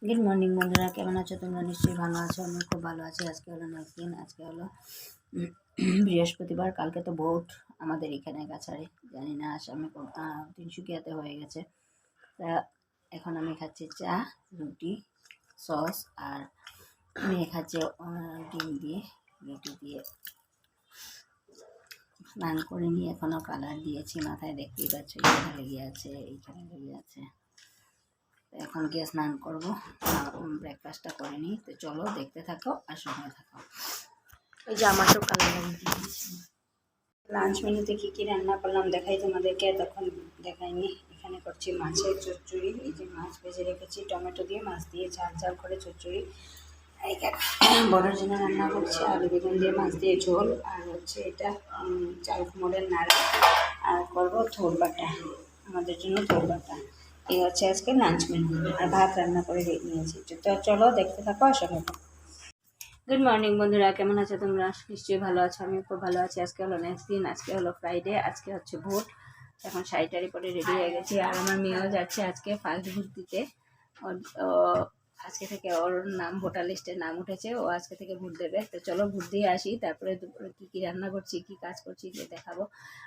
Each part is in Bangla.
গুড মর্নিং বন্ধুরা, কেমন আছো তোমরা? নিশ্চয়ই ভালো আছো। আমি খুব ভালো আছি। আজকে হলো নেক্সট দিন, আজকে হলো বৃহস্পতিবার। কালকে তো ভোট আমাদের এখানে কাছাড়ে, জানি না আসামে তিনসুকিয়াতে হয়ে গেছে। তা এখন আমি খাচ্ছি চা, রুটি, সস, আর মেয়ে খাচ্ছে ডিম দিয়ে, রুটি দিয়ে। স্নান করে নিয়ে এখনও কালার দিয়েছি মাথায়, দেখতেই পাচ্ছ এখানে লেগে আছে, এইখানে লেগে আছে। এখন গিয়ে স্নান করবো, ব্রেকফাস্টটা করে নিই। তো চলো দেখতে থাকো আর সঙ্গে থাকো। ওই যে আমার তো কালার লাগিয়ে দিয়েছি। লাঞ্চ মেনুতে কী কী রান্না করলাম দেখাই তোমাদেরকে, তখন দেখাইনি। এখানে করছি মাছের চচ্চড়ি। এই যে মাছ ভেজে রেখেছি টমেটো দিয়ে, মাছ দিয়ে ঝাল ঝাল করে চচ্চড়ি। এখানে বড়োর জন্য রান্না করছি আলু বেগুন দিয়ে মাছ দিয়ে ঝোল, আর হচ্ছে এটা চাল কুমড়োর নাড়া, আর করবো থোর বাটা, আমাদের জন্য থোর বাটা। এই হচ্ছে আজকে লাঞ্চ মেনু, আর ভাত রান্না করে নিয়েছি। তো চলো দেখতে থাকো আর সঙ্গে থাকো। গুড মর্নিং বন্ধুরা, কেমন আছো তোমরা? নিশ্চয়ই ভালো আছো। আমি খুব ভালো আছি। আজকে হলো নেক্সট দিন, আজকে হলো ফ্রাইডে, আজকে হচ্ছে ভোট। এখন শাড়ি টাড়ি পরে রেডি হয়ে গেছি, আর আমার মেয়েও যাচ্ছে আজকে ফার্স্ট ভোট দিতে। আজকে থেকে ওর নাম ভোটার লিস্টে নাম উঠেছে, ও আজকে থেকে ভোট দেবে। তো চলো ভোট দিয়ে আসি, তারপরে দুপুরে কী কী রান্না করছি, কী কাজ করছি গিয়ে দেখাবো।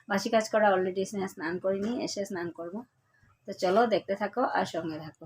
বাসি কাজ করা অলরেডি, স্নান করিনি, এসে স্নান করবো। তো চলো দেখতে থাকো আর সঙ্গে থাকো।